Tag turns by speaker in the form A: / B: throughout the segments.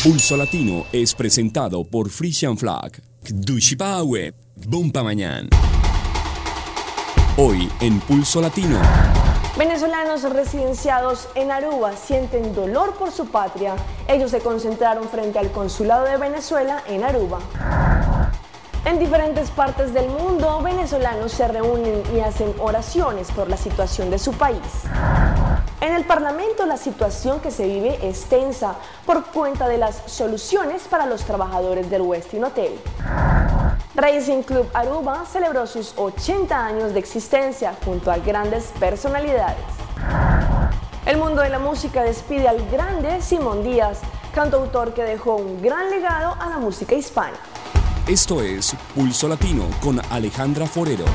A: Pulso Latino es presentado por Frisian Flag, Dushipawe, Bompa Mañana. Hoy en Pulso Latino.
B: Venezolanos residenciados en Aruba sienten dolor por su patria. Ellos se concentraron frente al consulado de Venezuela en Aruba. En diferentes partes del mundo, venezolanos se reúnen y hacen oraciones por la situación de su país. En el Parlamento, la situación que se vive es tensa por cuenta de las soluciones para los trabajadores del Westin Hotel. Racing Club Aruba celebró sus 80 años de existencia junto a grandes personalidades. El mundo de la música despide al grande Simón Díaz, cantautor que dejó un gran legado a la música hispana.
A: Esto es Pulso Latino con Alejandra Forero.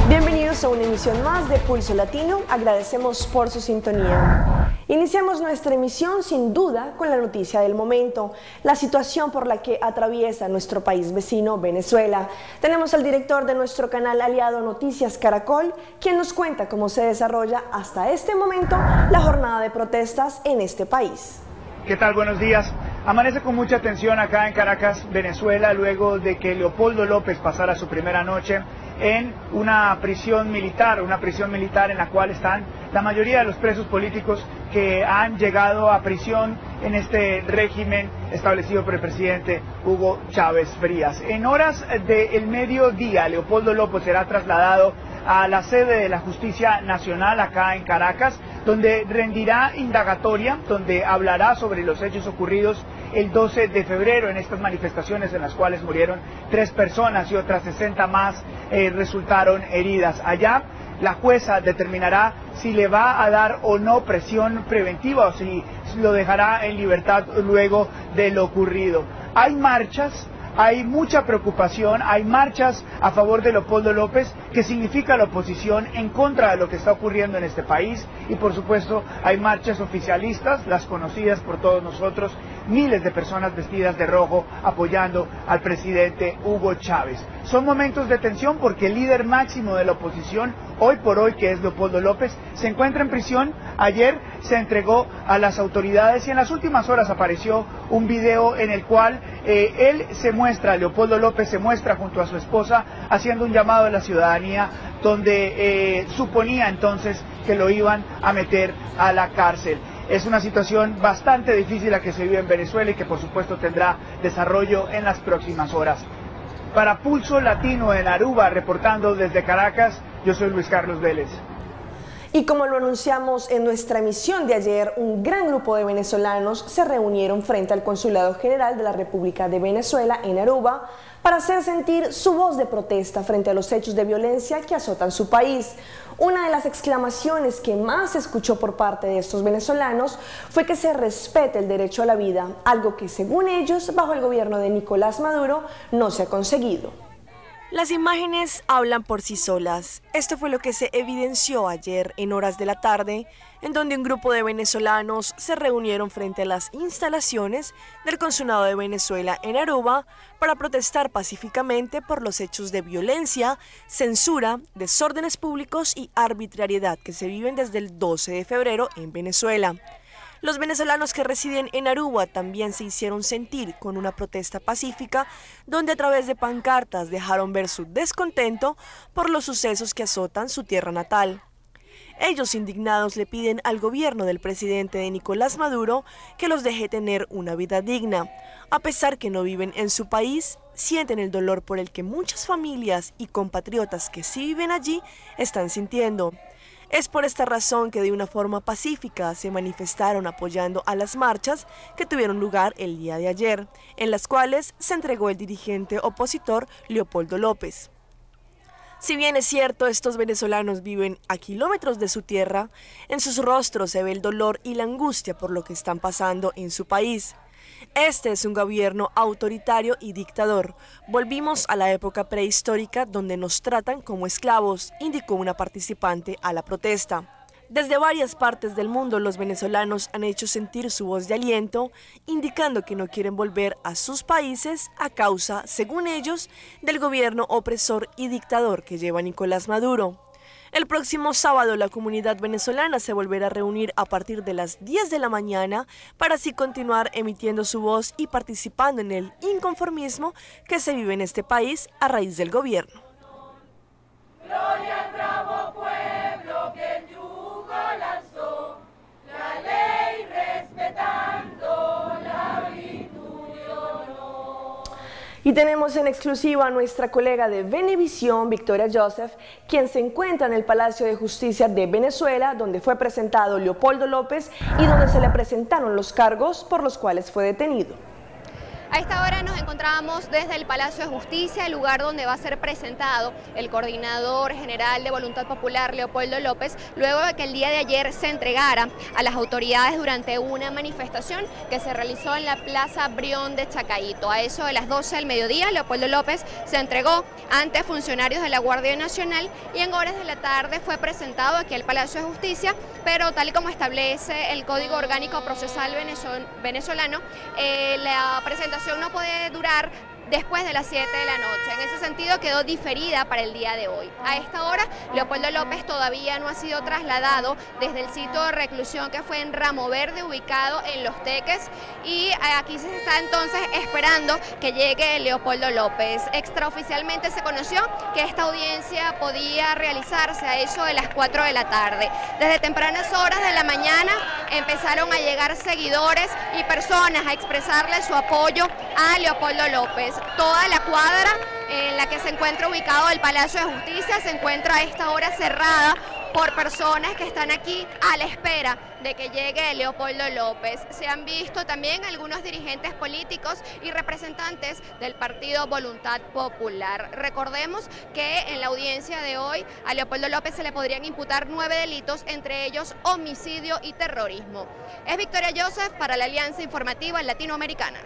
B: Bienvenidos a una emisión más de Pulso Latino. Agradecemos por su sintonía. Iniciamos nuestra emisión sin duda con la noticia del momento, la situación por la que atraviesa nuestro país vecino Venezuela. Tenemos al director de nuestro canal aliado Noticias Caracol, quien nos cuenta cómo se desarrolla hasta este momento la jornada de protestas en este país.
C: ¿Qué tal? Buenos días. Amanece con mucha tensión acá en Caracas, Venezuela, luego de que Leopoldo López pasara su primera noche en una prisión militar en la cual están la mayoría de los presos políticos que han llegado a prisión en este régimen establecido por el presidente Hugo Chávez Frías. En horas del mediodía, Leopoldo López será trasladado a la sede de la Justicia Nacional acá en Caracas, donde rendirá indagatoria, donde hablará sobre los hechos ocurridos el 12 de febrero en estas manifestaciones en las cuales murieron 3 personas y otras 60 más resultaron heridas. Allá la jueza determinará si le va a dar o no prisión preventiva o si lo dejará en libertad luego de lo ocurrido. Hay marchas. Hay mucha preocupación, hay marchas a favor de Leopoldo López, que significa la oposición en contra de lo que está ocurriendo en este país, y por supuesto hay marchas oficialistas, las conocidas por todos nosotros, miles de personas vestidas de rojo apoyando al presidente Hugo Chávez. Son momentos de tensión porque el líder máximo de la oposición, hoy por hoy, que es Leopoldo López, se encuentra en prisión. Ayer se entregó a las autoridades y en las últimas horas apareció un video en el cual Leopoldo López se muestra junto a su esposa haciendo un llamado a la ciudadanía donde suponía entonces que lo iban a meter a la cárcel. Es una situación bastante difícil la que se vive en Venezuela y que por supuesto tendrá desarrollo en las próximas horas. Para Pulso Latino en Aruba, reportando desde Caracas, yo soy Luis Carlos Vélez.
B: Y como lo anunciamos en nuestra emisión de ayer, un gran grupo de venezolanos se reunieron frente al Consulado General de la República de Venezuela en Aruba para hacer sentir su voz de protesta frente a los hechos de violencia que azotan su país. Una de las exclamaciones que más se escuchó por parte de estos venezolanos fue que se respete el derecho a la vida, algo que según ellos, bajo el gobierno de Nicolás Maduro, no se ha conseguido. Las imágenes hablan por sí solas. Esto fue lo que se evidenció ayer en horas de la tarde, en donde un grupo de venezolanos se reunieron frente a las instalaciones del Consulado de Venezuela en Aruba para protestar pacíficamente por los hechos de violencia, censura, desórdenes públicos y arbitrariedad que se viven desde el 12 de febrero en Venezuela. Los venezolanos que residen en Aruba también se hicieron sentir con una protesta pacífica, donde a través de pancartas dejaron ver su descontento por los sucesos que azotan su tierra natal. Ellos, indignados, le piden al gobierno del presidente de Nicolás Maduro que los deje tener una vida digna. A pesar que no viven en su país, sienten el dolor por el que muchas familias y compatriotas que sí viven allí están sintiendo. Es por esta razón que de una forma pacífica se manifestaron apoyando a las marchas que tuvieron lugar el día de ayer, en las cuales se entregó el dirigente opositor Leopoldo López. Si bien es cierto, estos venezolanos viven a kilómetros de su tierra, en sus rostros se ve el dolor y la angustia por lo que están pasando en su país. Este es un gobierno autoritario y dictador. Volvimos a la época prehistórica donde nos tratan como esclavos, indicó una participante a la protesta. Desde varias partes del mundo, los venezolanos han hecho sentir su voz de aliento, indicando que no quieren volver a sus países a causa, según ellos, del gobierno opresor y dictador que lleva Nicolás Maduro. El próximo sábado la comunidad venezolana se volverá a reunir a partir de las 10 de la mañana para así continuar emitiendo su voz y participando en el inconformismo que se vive en este país a raíz del gobierno.
D: Gloria al bravo pueblo que en yugo lanzó la ley respetando la virtud y honor.
B: Y tenemos en exclusiva a nuestra colega de Venevisión, Victoria Joseph, quien se encuentra en el Palacio de Justicia de Venezuela, donde fue presentado Leopoldo López y donde se le presentaron los cargos por los cuales fue detenido.
E: A esta hora nos encontramos desde el Palacio de Justicia, el lugar donde va a ser presentado el coordinador general de Voluntad Popular, Leopoldo López, luego de que el día de ayer se entregara a las autoridades durante una manifestación que se realizó en la Plaza Brión de Chacaito. A eso de las 12 del mediodía, Leopoldo López se entregó ante funcionarios de la Guardia Nacional y en horas de la tarde fue presentado aquí al Palacio de Justicia, pero tal y como establece el Código Orgánico Procesal venezolano, la presentación no puede durar después de las 7 de la noche. En ese sentido quedó diferida para el día de hoy. A esta hora, Leopoldo López todavía no ha sido trasladado desde el sitio de reclusión que fue en Ramo Verde, ubicado en Los Teques, y aquí se está entonces esperando que llegue Leopoldo López. Extraoficialmente se conoció que esta audiencia podía realizarse a eso de las 4 de la tarde. Desde tempranas horas de la mañana empezaron a llegar seguidores y personas a expresarle su apoyo a Leopoldo López. Toda la cuadra en la que se encuentra ubicado el Palacio de Justicia se encuentra a esta hora cerrada por personas que están aquí a la espera de que llegue Leopoldo López. Se han visto también algunos dirigentes políticos y representantes del partido Voluntad Popular. Recordemos que en la audiencia de hoy a Leopoldo López se le podrían imputar 9 delitos, entre ellos homicidio y terrorismo. Es Victoria Joseph para la Alianza Informativa Latinoamericana.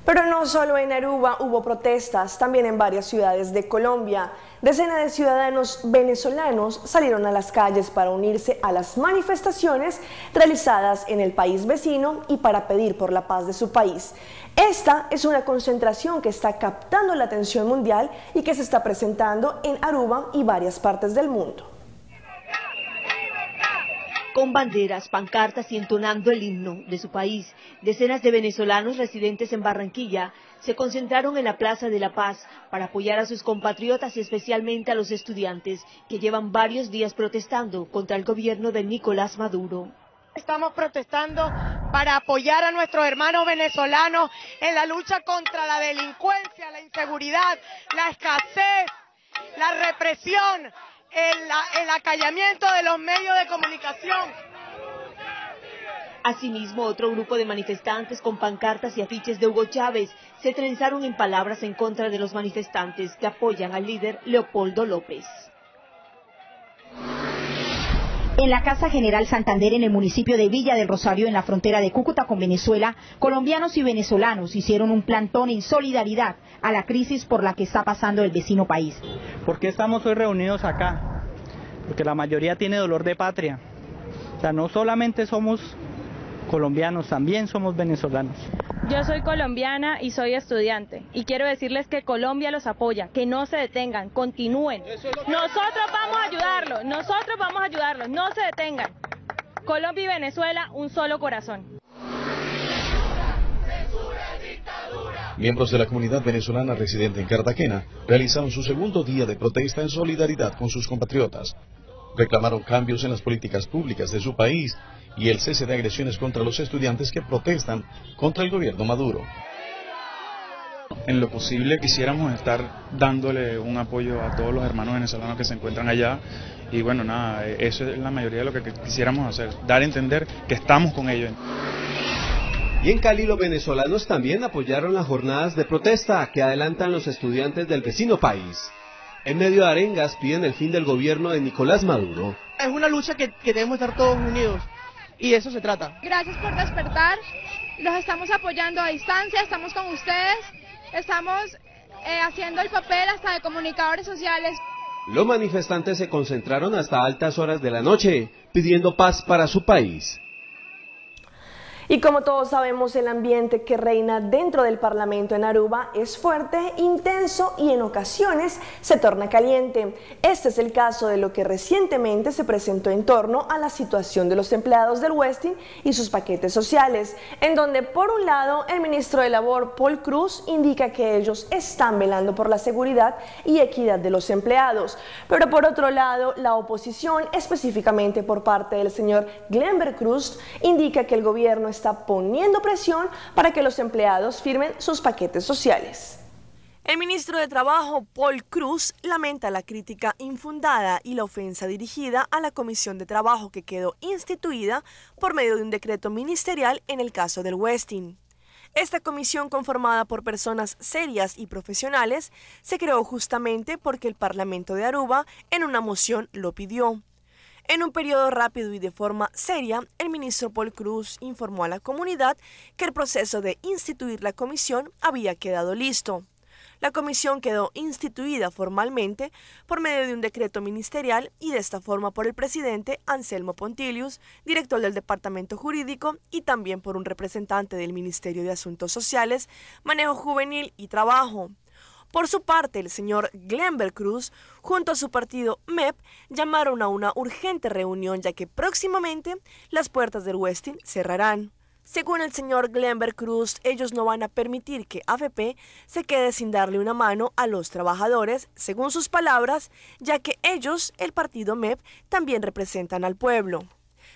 B: Pero no solo en Aruba hubo protestas, también en varias ciudades de Colombia. Decenas de ciudadanos venezolanos salieron a las calles para unirse a las manifestaciones realizadas en el país vecino y para pedir por la paz de su país. Esta es una concentración que está captando la atención mundial y que se está presentando en Aruba y varias partes del mundo.
F: Con banderas, pancartas y entonando el himno de su país, decenas de venezolanos residentes en Barranquilla se concentraron en la Plaza de la Paz para apoyar a sus compatriotas y especialmente a los estudiantes que llevan varios días protestando contra el gobierno de Nicolás Maduro.
G: Estamos protestando para apoyar a nuestros hermanos venezolanos en la lucha contra la delincuencia, la inseguridad, la escasez, la represión, el acallamiento de los medios de comunicación.
F: Asimismo, otro grupo de manifestantes con pancartas y afiches de Hugo Chávez se trenzaron en palabras en contra de los manifestantes que apoyan al líder Leopoldo López.
H: En la Casa General Santander, en el municipio de Villa del Rosario, en la frontera de Cúcuta con Venezuela, colombianos y venezolanos hicieron un plantón en solidaridad a la crisis por la que está pasando el vecino país.
I: ¿Por qué estamos hoy reunidos acá? Porque la mayoría tiene dolor de patria. O sea, no solamente somos colombianos, también somos venezolanos.
J: Yo soy colombiana y soy estudiante y quiero decirles que Colombia los apoya, que no se detengan, continúen. Nosotros vamos a ayudarlos, no se detengan. Colombia y Venezuela, un solo corazón.
K: Miembros de la comunidad venezolana residente en Cartagena realizaron su segundo día de protesta en solidaridad con sus compatriotas. Reclamaron cambios en las políticas públicas de su país y el cese de agresiones contra los estudiantes que protestan contra el gobierno Maduro.
L: En lo posible quisiéramos estar dándole un apoyo a todos los hermanos venezolanos que se encuentran allá y bueno, nada, eso es la mayoría de lo que quisiéramos hacer, dar a entender que estamos con ellos.
M: Y en Cali los venezolanos también apoyaron las jornadas de protesta que adelantan los estudiantes del vecino país. En medio de arengas piden el fin del gobierno de Nicolás Maduro.
G: Es una lucha que debemos estar todos unidos y de eso se trata.
N: Gracias por despertar, los estamos apoyando a distancia, estamos con ustedes, estamos haciendo el papel hasta de comunicadores sociales.
M: Los manifestantes se concentraron hasta altas horas de la noche pidiendo paz para su país.
B: Y como todos sabemos, el ambiente que reina dentro del Parlamento en Aruba es fuerte, intenso y en ocasiones se torna caliente. Este es el caso de lo que recientemente se presentó en torno a la situación de los empleados del Westin y sus paquetes sociales, en donde por un lado el ministro de Labor, Paul Cruz, indica que ellos están velando por la seguridad y equidad de los empleados, pero por otro lado la oposición, específicamente por parte del señor Glenberg Cruz, indica que el gobierno está poniendo presión para que los empleados firmen sus paquetes sociales. El ministro de Trabajo, Paul Cruz, lamenta la crítica infundada y la ofensa dirigida a la Comisión de Trabajo que quedó instituida por medio de un decreto ministerial en el caso del Westin. Esta comisión, conformada por personas serias y profesionales, se creó justamente porque el Parlamento de Aruba en una moción lo pidió. En un periodo rápido y de forma seria, el ministro Paul Cruz informó a la comunidad que el proceso de instituir la comisión había quedado listo. La comisión quedó instituida formalmente por medio de un decreto ministerial y de esta forma por el presidente Anselmo Pontilius, director del Departamento Jurídico, y también por un representante del Ministerio de Asuntos Sociales, Manejo Juvenil y Trabajo. Por su parte, el señor Glenberg Cruz, junto a su partido MEP, llamaron a una urgente reunión ya que próximamente las puertas del Westin cerrarán. Según el señor Glenberg Cruz, ellos no van a permitir que AFP se quede sin darle una mano a los trabajadores, según sus palabras, ya que ellos, el partido MEP, también representan al pueblo.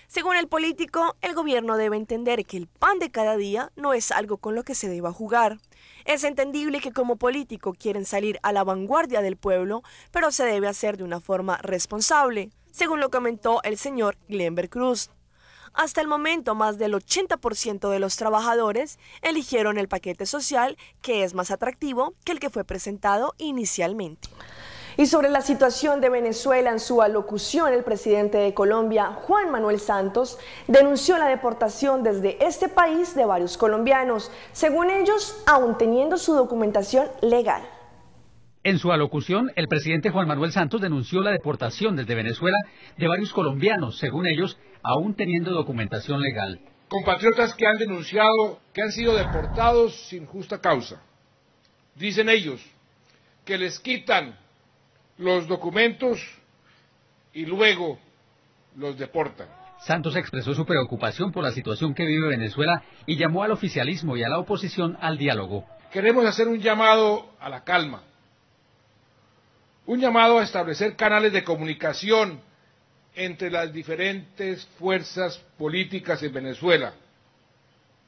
B: Según el político, el gobierno debe entender que el pan de cada día no es algo con lo que se deba jugar. Es entendible que como político quieren salir a la vanguardia del pueblo, pero se debe hacer de una forma responsable, según lo comentó el señor Glenberg Cruz. Hasta el momento, más del 80% de los trabajadores eligieron el paquete social, que es más atractivo que el que fue presentado inicialmente. Y sobre la situación de Venezuela, en su alocución, el presidente de Colombia, Juan Manuel Santos, denunció la deportación desde este país de varios colombianos, según ellos, aún teniendo su documentación legal.
O: En su alocución, el presidente Juan Manuel Santos denunció la deportación desde Venezuela de varios colombianos, según ellos, aún teniendo documentación legal.
P: Compatriotas que han denunciado que han sido deportados sin justa causa. Dicen ellos que les quitan los documentos y luego los deportan.
O: Santos expresó su preocupación por la situación que vive Venezuela y llamó al oficialismo y a la oposición al diálogo.
P: Queremos hacer un llamado a la calma, un llamado a establecer canales de comunicación entre las diferentes fuerzas políticas en Venezuela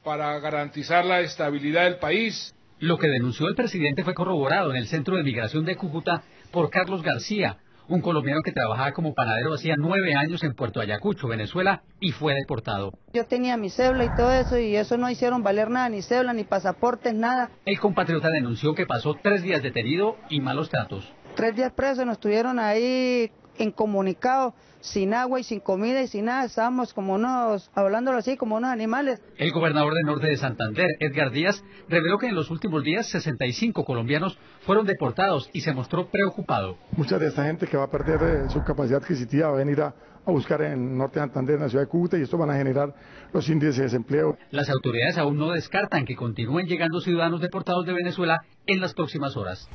P: para garantizar la estabilidad del país.
O: Lo que denunció el presidente fue corroborado en el Centro de Migración de Cúcuta por Carlos García, un colombiano que trabajaba como panadero hacía 9 años en Puerto Ayacucho, Venezuela, y fue deportado.
Q: Yo tenía mi cédula y todo eso, y eso no hicieron valer nada, ni cédula, ni pasaportes, nada.
O: El compatriota denunció que pasó 3 días detenido y malos tratos.
Q: 3 días presos, nos tuvieron ahí incomunicados, sin agua y sin comida y sin nada, estábamos como unos, hablándolo así, como unos animales.
O: El gobernador de Norte de Santander, Edgar Díaz, reveló que en los últimos días 65 colombianos fueron deportados y se mostró preocupado.
R: Mucha de esta gente que va a perder su capacidad adquisitiva va a venir a buscar en Norte de Santander, en la ciudad de Cúcuta, y esto van a generar los índices de desempleo.
O: Las autoridades aún no descartan que continúen llegando ciudadanos deportados de Venezuela en las próximas horas.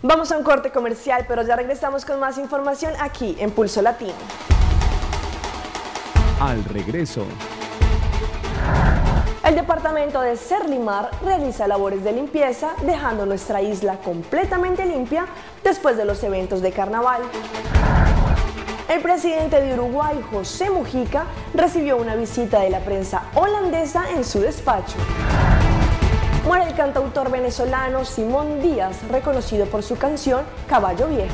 B: Vamos a un corte comercial, pero ya regresamos con más información aquí en Pulso Latino.
A: Al regreso.
B: El departamento de Serlimar realiza labores de limpieza, dejando nuestra isla completamente limpia después de los eventos de carnaval. El presidente de Uruguay, José Mujica, recibió una visita de la prensa holandesa en su despacho. Muere el cantautor venezolano Simón Díaz, reconocido por su canción Caballo Viejo.